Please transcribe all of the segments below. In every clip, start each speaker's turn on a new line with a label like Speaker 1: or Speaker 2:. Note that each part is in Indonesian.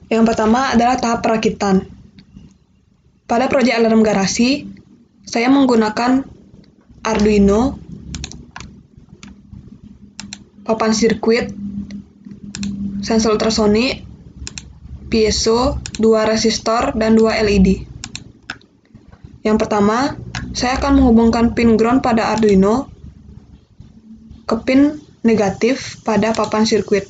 Speaker 1: Yang pertama adalah tahap perakitan. Pada proyek alarm garasi, saya menggunakan Arduino, papan sirkuit, sensor ultrasonik, piezo, 2 resistor, dan 2 LED. Yang pertama, saya akan menghubungkan pin ground pada Arduino ke pin negatif pada papan sirkuit.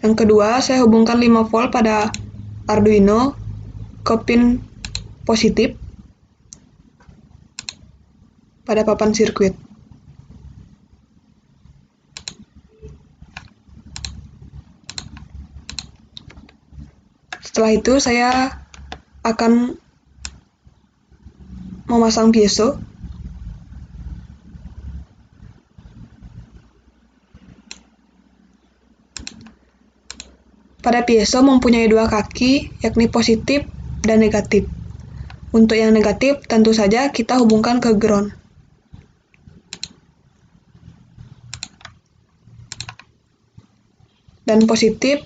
Speaker 1: Yang kedua, saya hubungkan 5 volt pada Arduino ke pin positif pada papan sirkuit. Setelah itu, saya akan memasang piezo. Pada piezo mempunyai 2 kaki, yakni positif dan negatif. Untuk yang negatif, tentu saja kita hubungkan ke ground. Dan positif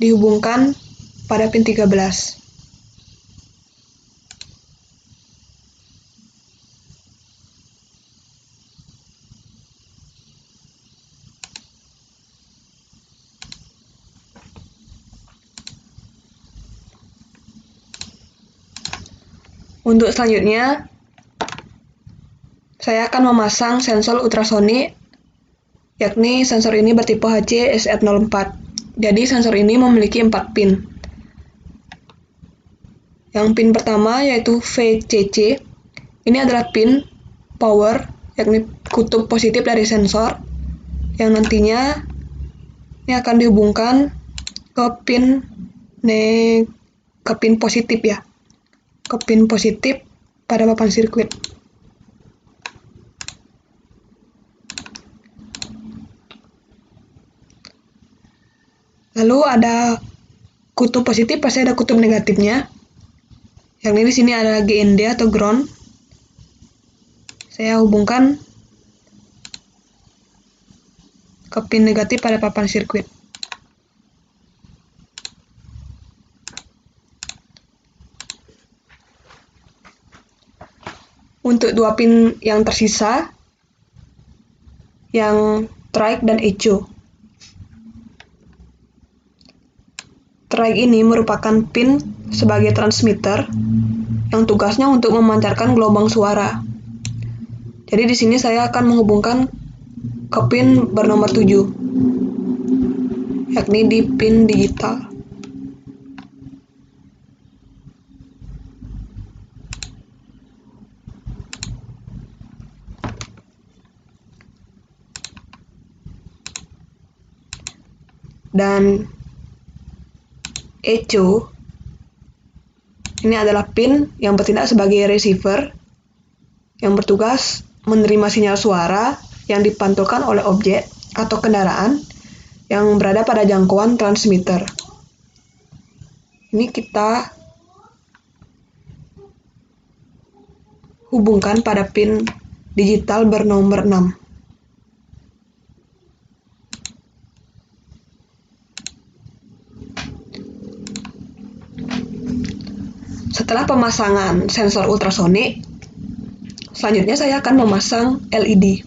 Speaker 1: dihubungkan pada pin 13. Untuk selanjutnya, saya akan memasang sensor ultrasonik, yakni sensor ini bertipe HC-SF04. Jadi sensor ini memiliki 4 pin. Yang pin pertama yaitu VCC. Ini adalah pin power, yakni kutub positif dari sensor, yang nantinya ini akan dihubungkan ke pin positif ya. Ke pin positif pada papan sirkuit. Lalu ada kutub positif, pasti ada kutub negatifnya. Yang ini di sini ada GND atau ground. Saya hubungkan ke pin negatif pada papan sirkuit. Untuk 2 pin yang tersisa, yang trike dan echo. Trike ini merupakan pin sebagai transmitter yang tugasnya untuk memancarkan gelombang suara. Jadi di sini saya akan menghubungkan ke pin bernomor 7, yakni di pin digital. Dan echo ini adalah pin yang bertindak sebagai receiver yang bertugas menerima sinyal suara yang dipantulkan oleh objek atau kendaraan yang berada pada jangkauan transmitter. Ini kita hubungkan pada pin digital bernomor 6. Setelah pemasangan sensor ultrasonik, selanjutnya saya akan memasang LED.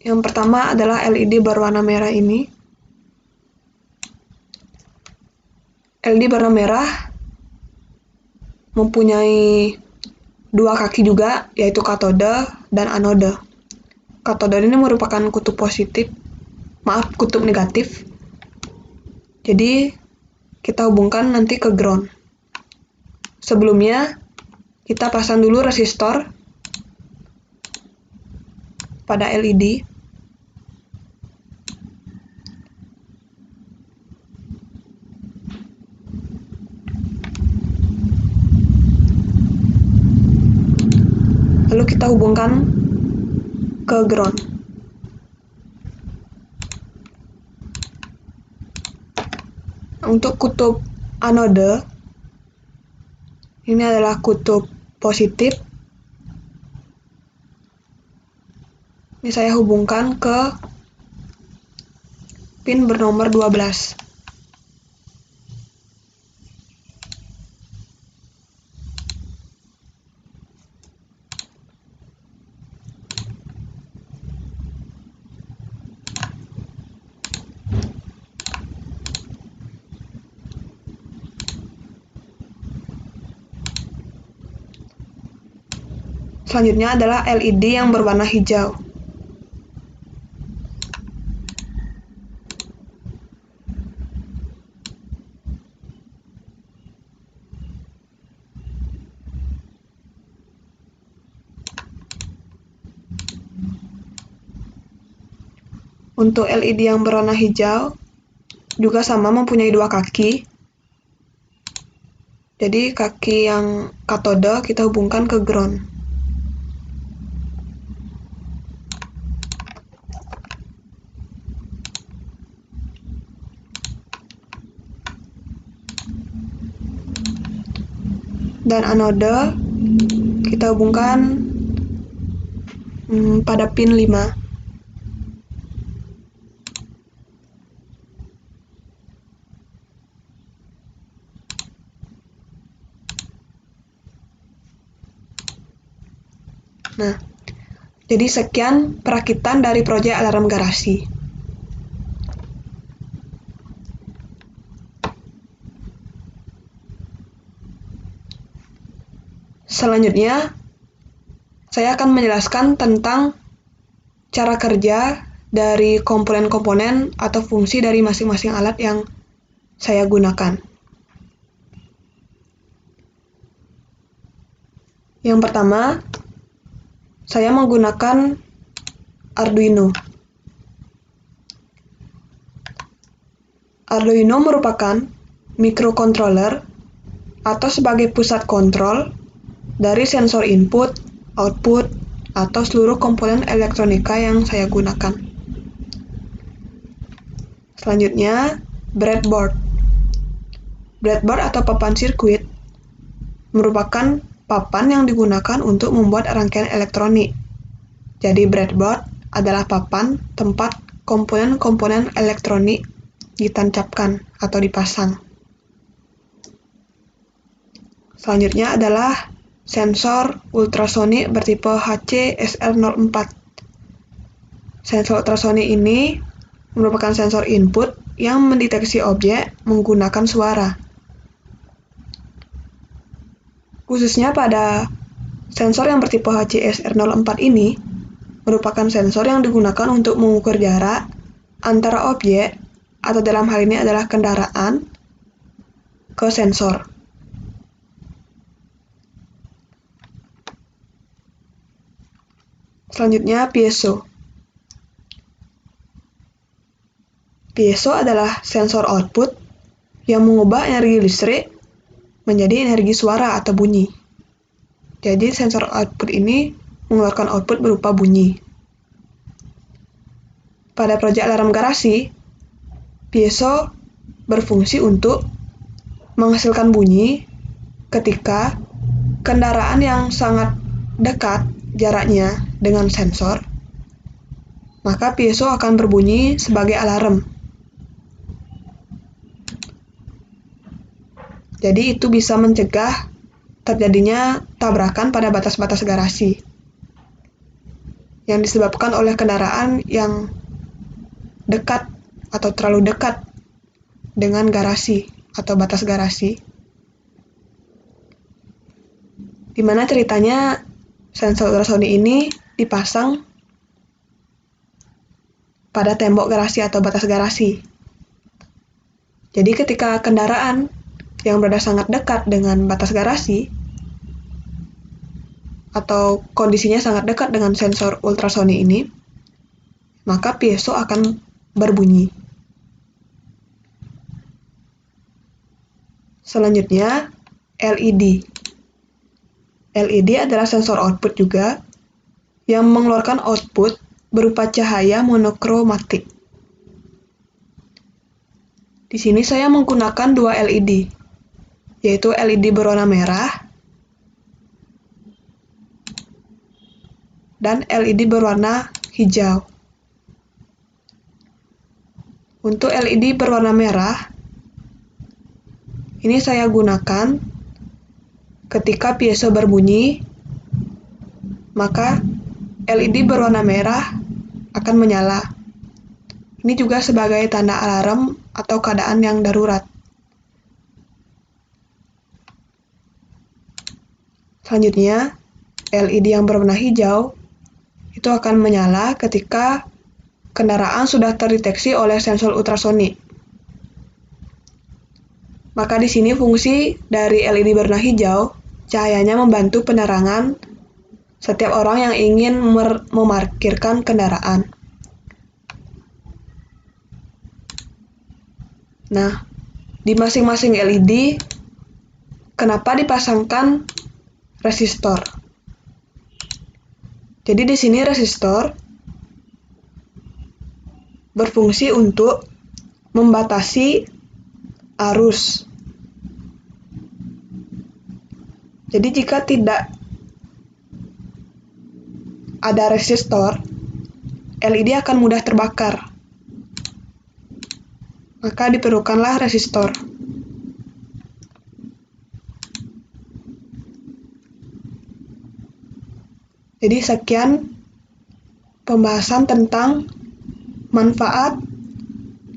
Speaker 1: Yang pertama adalah LED berwarna merah ini. LED berwarna merah mempunyai 2 kaki juga, yaitu katode dan anode. Katode ini merupakan kutub negatif. Jadi kita hubungkan nanti ke ground. Sebelumnya kita pasang dulu resistor pada LED. Lalu kita hubungkan ke ground. Untuk kutub anode, ini adalah kutub positif. Ini saya hubungkan ke pin bernomor 12. Selanjutnya adalah LED yang berwarna hijau. Untuk LED yang berwarna hijau juga sama, mempunyai dua kaki. Jadi kaki yang katode kita hubungkan ke ground. Dan anode kita hubungkan pada pin 5. Nah, jadi sekian perakitan dari proyek alarm garasi. Selanjutnya, saya akan menjelaskan tentang cara kerja dari komponen-komponen atau fungsi dari masing-masing alat yang saya gunakan. Yang pertama, saya menggunakan Arduino. Arduino merupakan microcontroller atau sebagai pusat kontrol dari sensor input, output, atau seluruh komponen elektronika yang saya gunakan. Selanjutnya, breadboard. Breadboard atau papan sirkuit merupakan papan yang digunakan untuk membuat rangkaian elektronik. Jadi breadboard adalah papan tempat komponen-komponen elektronik ditancapkan atau dipasang. Selanjutnya adalah sensor ultrasonik bertipe HC-SR04. Sensor ultrasonik ini merupakan sensor input yang mendeteksi objek menggunakan suara. Khususnya pada sensor yang bertipe HC-SR04 ini merupakan sensor yang digunakan untuk mengukur jarak antara objek, atau dalam hal ini adalah kendaraan, ke sensor. Selanjutnya, piezo. Piezo adalah sensor output yang mengubah energi listrik menjadi energi suara atau bunyi. Jadi sensor output ini mengeluarkan output berupa bunyi. Pada proyek alarm garasi, piezo berfungsi untuk menghasilkan bunyi ketika kendaraan yang sangat dekat jaraknya dengan sensor, maka piezo akan berbunyi sebagai alarm. Jadi itu bisa mencegah terjadinya tabrakan pada batas-batas garasi yang disebabkan oleh kendaraan yang dekat atau terlalu dekat dengan garasi atau batas garasi. Di mana ceritanya sensor ultrasonik ini dipasang pada tembok garasi atau batas garasi. Jadi ketika kendaraan yang berada sangat dekat dengan batas garasi atau kondisinya sangat dekat dengan sensor ultrasonik ini, maka piezo akan berbunyi. Selanjutnya, LED. LED adalah sensor output juga yang mengeluarkan output berupa cahaya monokromatik. Di sini saya menggunakan dua LED, yaitu LED berwarna merah dan LED berwarna hijau. Untuk LED berwarna merah, ini saya gunakan ketika piezo berbunyi, maka LED berwarna merah akan menyala. Ini juga sebagai tanda alarm atau keadaan yang darurat. Selanjutnya, LED yang berwarna hijau itu akan menyala ketika kendaraan sudah terdeteksi oleh sensor ultrasonik. Maka di sini fungsi dari LED berwarna hijau, cahayanya membantu penerangan setiap orang yang ingin memarkirkan kendaraan. Nah, di masing-masing LED, kenapa dipasangkan resistor? Jadi di sini resistor berfungsi untuk membatasi arus. Jadi jika tidak ada resistor, LED akan mudah terbakar. Maka diperlukanlah resistor. Jadi sekian pembahasan tentang manfaat,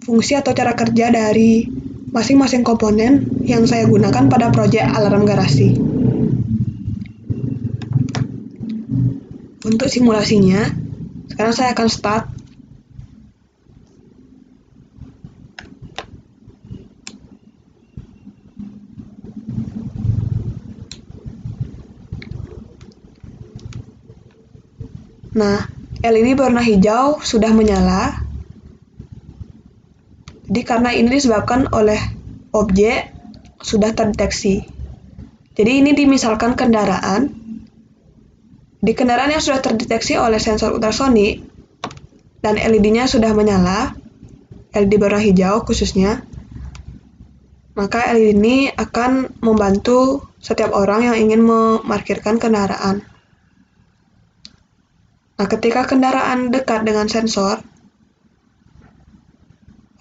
Speaker 1: fungsi atau cara kerja dari masing-masing komponen yang saya gunakan pada proyek alarm garasi. Untuk simulasinya, sekarang saya akan start. Nah, LED berwarna hijau sudah menyala. Jadi karena ini disebabkan oleh objek sudah terdeteksi. Jadi ini dimisalkan kendaraan. Di kendaraan yang sudah terdeteksi oleh sensor ultrasonik dan LED-nya sudah menyala, LED berwarna hijau khususnya, maka LED ini akan membantu setiap orang yang ingin memarkirkan kendaraan. Nah, ketika kendaraan dekat dengan sensor,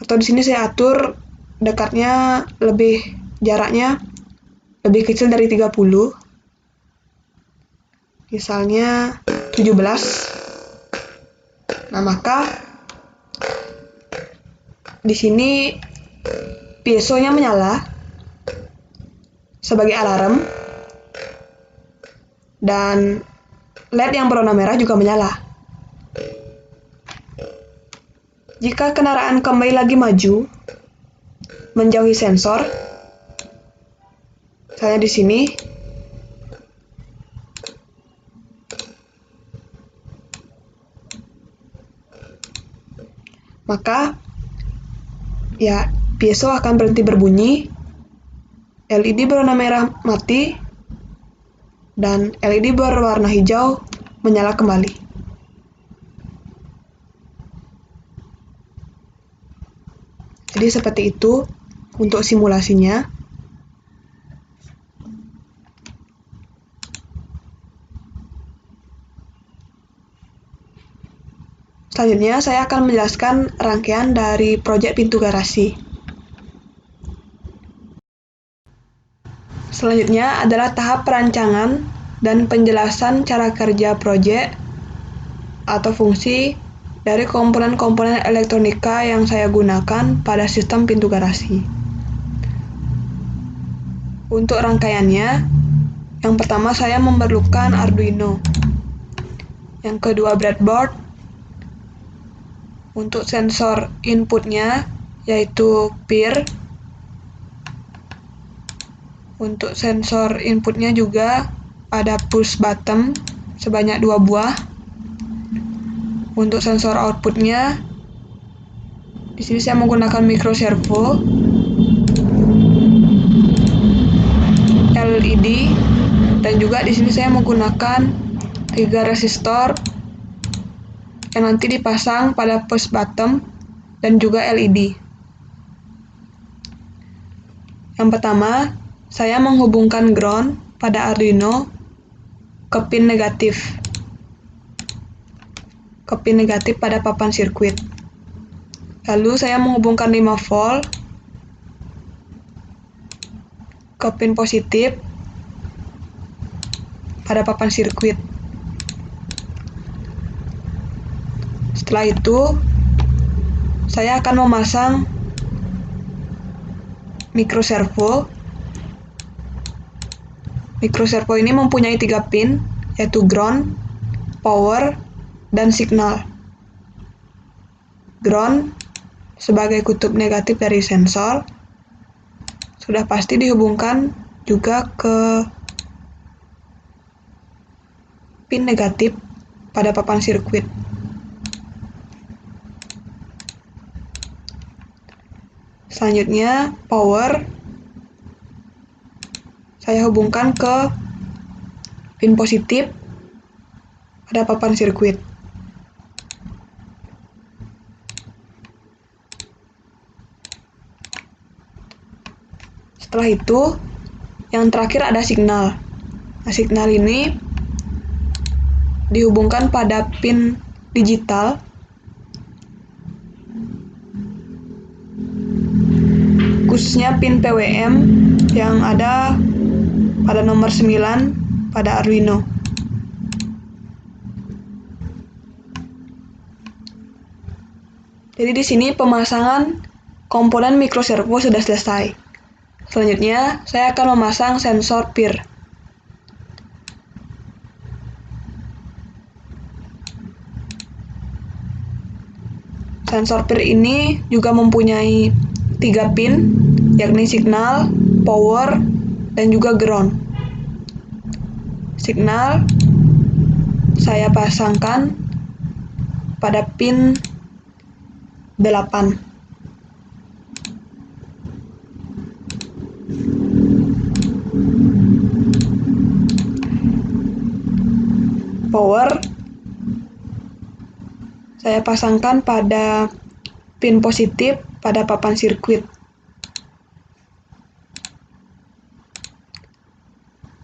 Speaker 1: atau di sini saya atur dekatnya jaraknya lebih kecil dari 30, misalnya 17. Nah, maka di sini piezonya menyala sebagai alarm dan LED yang berwarna merah juga menyala. Jika kendaraan kembali lagi maju, menjauhi sensor, saya di sini, maka ya piezo akan berhenti berbunyi, LED berwarna merah mati, dan LED berwarna hijau menyala kembali. Jadi seperti itu untuk simulasinya. Selanjutnya saya akan menjelaskan rangkaian dari proyek pintu garasi. Selanjutnya adalah tahap perancangan dan penjelasan cara kerja proyek atau fungsi dari komponen-komponen elektronika yang saya gunakan pada sistem pintu garasi. Untuk rangkaiannya, yang pertama saya memerlukan Arduino. Yang kedua breadboard. Untuk sensor inputnya yaitu PIR. Untuk sensor inputnya juga ada push button sebanyak 2 buah. Untuk sensor outputnya, di sini saya menggunakan micro servo, LED, dan juga di sini saya menggunakan 3 resistor yang nanti dipasang pada push button dan juga LED. Yang pertama, saya menghubungkan ground pada Arduino ke pin negatif pada papan sirkuit. Lalu saya menghubungkan 5 volt ke pin positif pada papan sirkuit. Setelah itu, saya akan memasang microservo. Microservo ini mempunyai 3 pin, yaitu ground, power, dan signal. Ground sebagai kutub negatif dari sensor sudah pasti dihubungkan juga ke pin negatif pada papan sirkuit. Selanjutnya, power saya hubungkan ke pin positif pada papan sirkuit. Setelah itu, yang terakhir ada signal. Nah, signal ini dihubungkan pada pin digital khususnya pin PWM yang ada pada nomor 9 pada Arduino. Jadi di sini pemasangan komponen microservo sudah selesai. Selanjutnya, saya akan memasang sensor PIR. Sensor PIR ini juga mempunyai 3 pin, yakni signal, power, dan juga ground. Signal saya pasangkan pada pin 8. Power saya pasangkan pada pin positif pada papan sirkuit.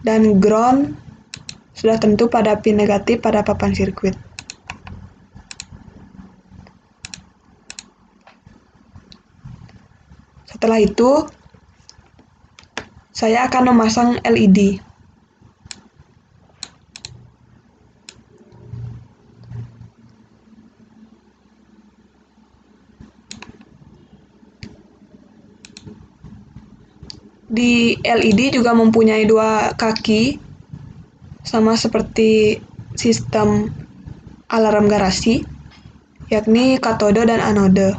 Speaker 1: Dan ground sudah tentu pada pin negatif pada papan sirkuit. Setelah itu, saya akan memasang LED. Di LED juga mempunyai 2 kaki, sama seperti sistem alarm garasi, yakni katode dan anode.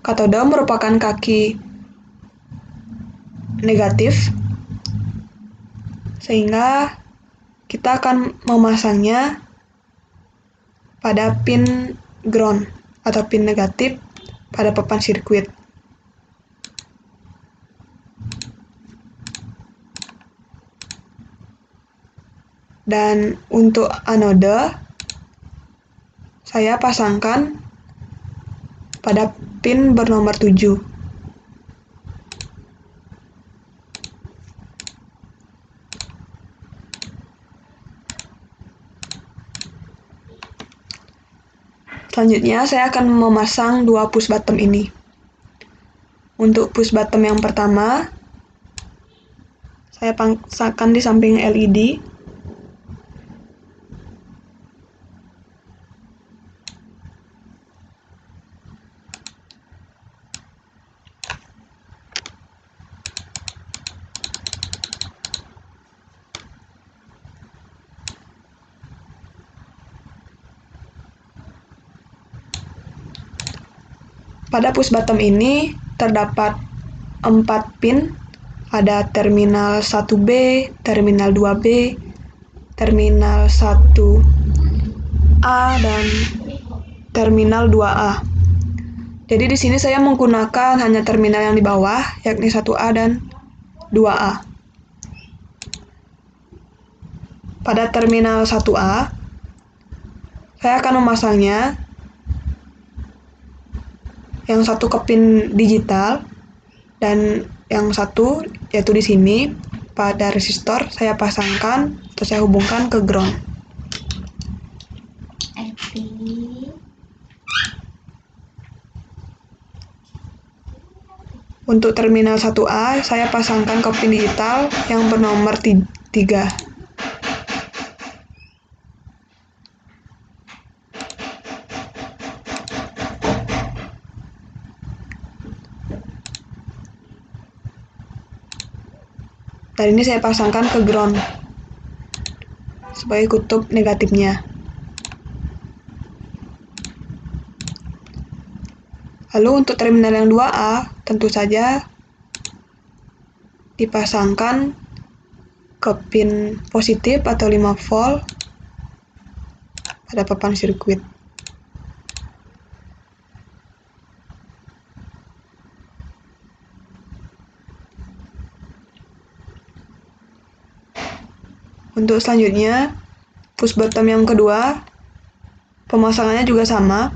Speaker 1: Katode merupakan kaki negatif, sehingga kita akan memasangnya pada pin ground atau pin negatif pada papan sirkuit. Dan untuk anode, saya pasangkan pada pin bernomor 7. Selanjutnya, saya akan memasang 2 push button ini. Untuk push button yang pertama, saya pasangkan di samping LED. Pada push button ini terdapat 4 pin, ada terminal 1B, terminal 2B, terminal 1A, dan terminal 2A. Jadi di sini saya menggunakan hanya terminal yang di bawah, yakni 1A dan 2A. Pada terminal 1A, saya akan memasangnya yang satu ke pin digital Dan yang satu yaitu di sini pada resistor saya pasangkan atau saya hubungkan ke ground. Untuk terminal 1A saya pasangkan ke pin digital yang bernomor 3. Dan ini saya pasangkan ke ground sebagai kutub negatifnya. Lalu untuk terminal yang 2A tentu saja dipasangkan ke pin positif atau 5 volt pada papan sirkuit. Untuk selanjutnya, push bottom yang kedua, pemasangannya juga sama.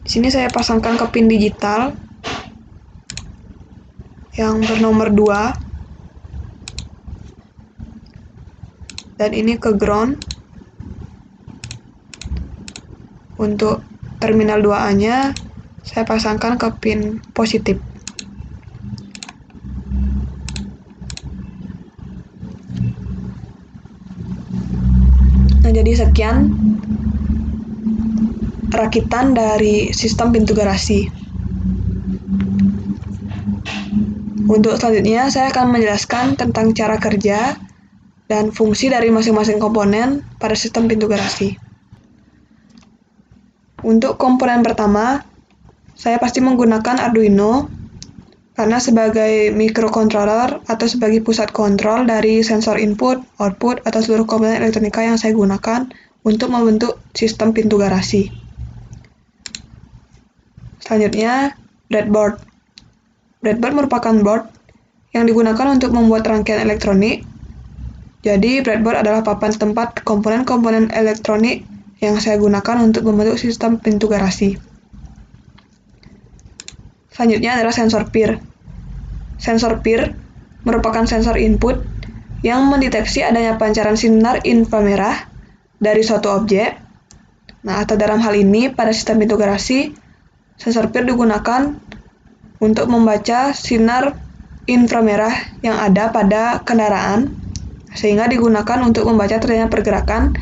Speaker 1: Di sini saya pasangkan ke pin digital yang bernomor 2 dan ini ke ground. Untuk terminal 2A-nya saya pasangkan ke pin positif. Nah, jadi sekian rakitan dari sistem pintu garasi. Untuk selanjutnya saya akan menjelaskan tentang cara kerja dan fungsi dari masing-masing komponen pada sistem pintu garasi. Untuk komponen pertama, saya pasti menggunakan Arduino karena sebagai microcontroller atau sebagai pusat kontrol dari sensor input, output, atau seluruh komponen elektronika yang saya gunakan untuk membentuk sistem pintu garasi. Selanjutnya, breadboard. Breadboard merupakan board yang digunakan untuk membuat rangkaian elektronik. Jadi, breadboard adalah papan tempat komponen-komponen elektronik yang saya gunakan untuk membentuk sistem pintu garasi. Selanjutnya adalah sensor PIR. Sensor PIR merupakan sensor input yang mendeteksi adanya pancaran sinar inframerah dari suatu objek. Nah, atau dalam hal ini pada sistem pintu garasi, sensor PIR digunakan untuk membaca sinar inframerah yang ada pada kendaraan, sehingga digunakan untuk membaca terjadinya pergerakan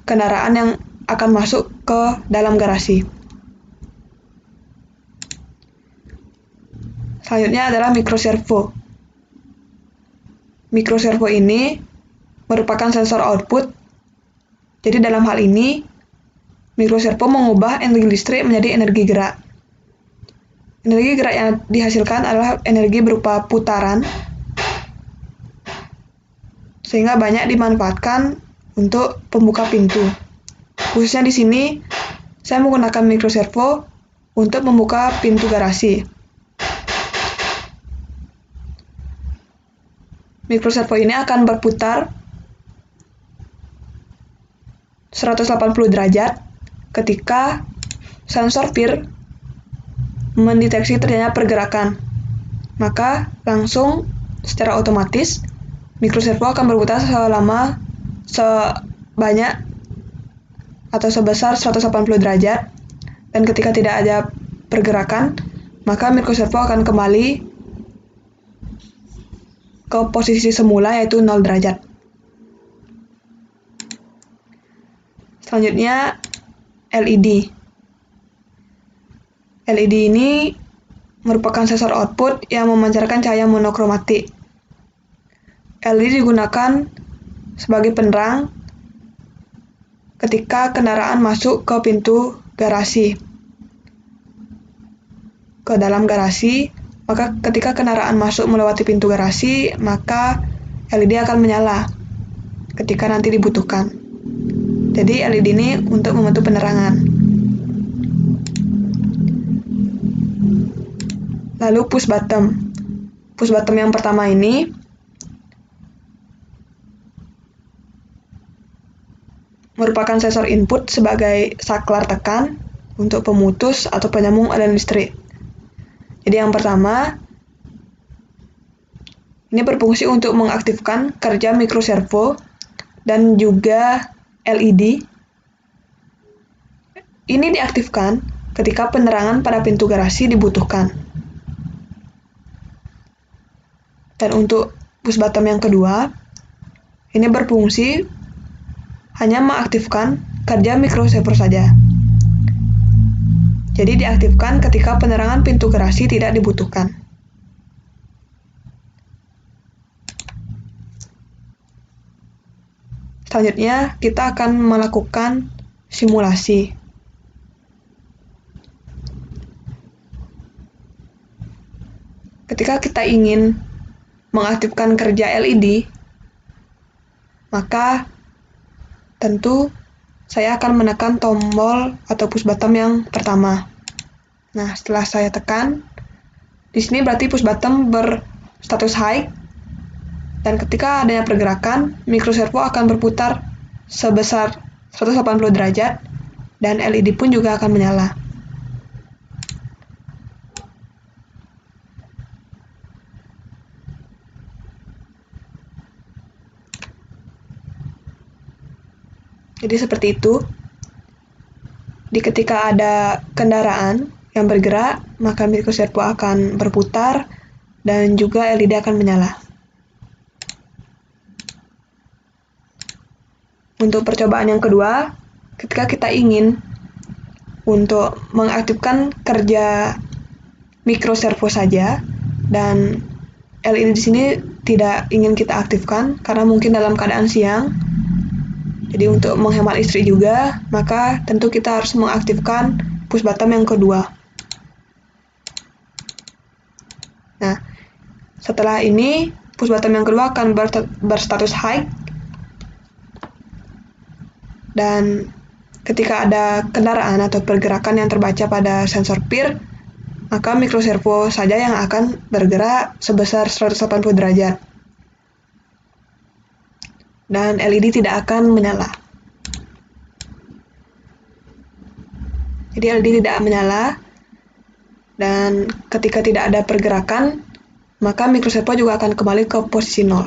Speaker 1: kendaraan yang akan masuk ke dalam garasi. Selanjutnya adalah microservo. Microservo ini merupakan sensor output. Jadi dalam hal ini, microservo mengubah energi listrik menjadi energi gerak. Energi gerak yang dihasilkan adalah energi berupa putaran, sehingga banyak dimanfaatkan untuk pembuka pintu. Khususnya di sini, saya menggunakan microservo untuk membuka pintu garasi. Microservo ini akan berputar 180 derajat ketika sensor PIR mendeteksi terjadinya pergerakan. Maka langsung secara otomatis microservo akan berputar sebanyak atau sebesar 180 derajat, dan ketika tidak ada pergerakan, maka microservo akan kembali ke posisi semula yaitu 0 derajat. Selanjutnya LED. LED ini merupakan sensor output yang memancarkan cahaya monokromatik. LED digunakan sebagai penerang ketika kendaraan masuk ke pintu garasi, ke dalam garasi. Maka ketika kendaraan masuk melewati pintu garasi, maka LED akan menyala ketika nanti dibutuhkan. Jadi LED ini untuk membantu penerangan. Lalu push button. Push button yang pertama ini merupakan sensor input sebagai saklar tekan untuk pemutus atau penyambung aliran listrik. Jadi yang pertama, ini berfungsi untuk mengaktifkan kerja mikroservo dan juga LED. Ini diaktifkan ketika penerangan pada pintu garasi dibutuhkan. Dan untuk push button yang kedua, ini berfungsi hanya mengaktifkan kerja mikroservo saja. Jadi diaktifkan ketika penerangan pintu garasi tidak dibutuhkan. Selanjutnya, kita akan melakukan simulasi. Ketika kita ingin mengaktifkan kerja LED, maka tentu saya akan menekan tombol atau push button yang pertama. Nah, setelah saya tekan, di sini berarti push button berstatus high, dan ketika adanya pergerakan, mikroservo akan berputar sebesar 180 derajat, dan LED pun juga akan menyala. Jadi seperti itu. Ketika ada kendaraan yang bergerak, maka mikroservo akan berputar dan juga LED akan menyala. Untuk percobaan yang kedua, ketika kita ingin untuk mengaktifkan kerja mikroservo saja dan LED di sini tidak ingin kita aktifkan karena mungkin dalam keadaan siang. Jadi untuk menghemat listrik juga, maka tentu kita harus mengaktifkan push button yang kedua. Nah, setelah ini push button yang kedua akan berstatus high, dan ketika ada kendaraan atau pergerakan yang terbaca pada sensor PIR, maka mikroservo saja yang akan bergerak sebesar 180 derajat. Dan LED tidak akan menyala. Jadi LED tidak menyala, dan ketika tidak ada pergerakan, maka mikroservo juga akan kembali ke posisi 0.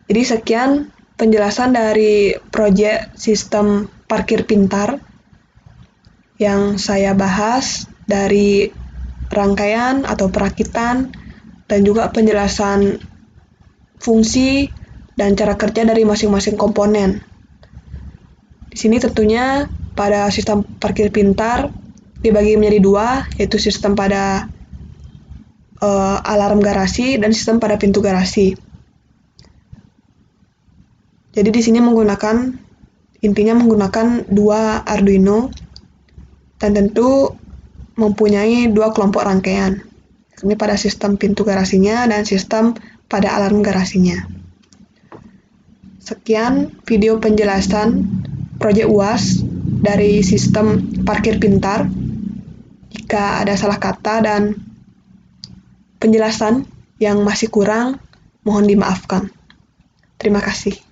Speaker 1: Jadi sekian penjelasan dari proyek sistem parkir pintar yang saya bahas dari rangkaian atau perakitan dan juga penjelasan fungsi dan cara kerja dari masing-masing komponen. Di sini tentunya pada sistem parkir pintar dibagi menjadi dua, yaitu sistem pada alarm garasi dan sistem pada pintu garasi. Jadi di sini intinya menggunakan dua Arduino dan tentu mempunyai dua kelompok rangkaian. Ini pada sistem pintu garasinya dan sistem pada alarm garasinya. Sekian video penjelasan proyek UAS dari sistem parkir pintar. Jika ada salah kata dan penjelasan yang masih kurang, mohon dimaafkan. Terima kasih.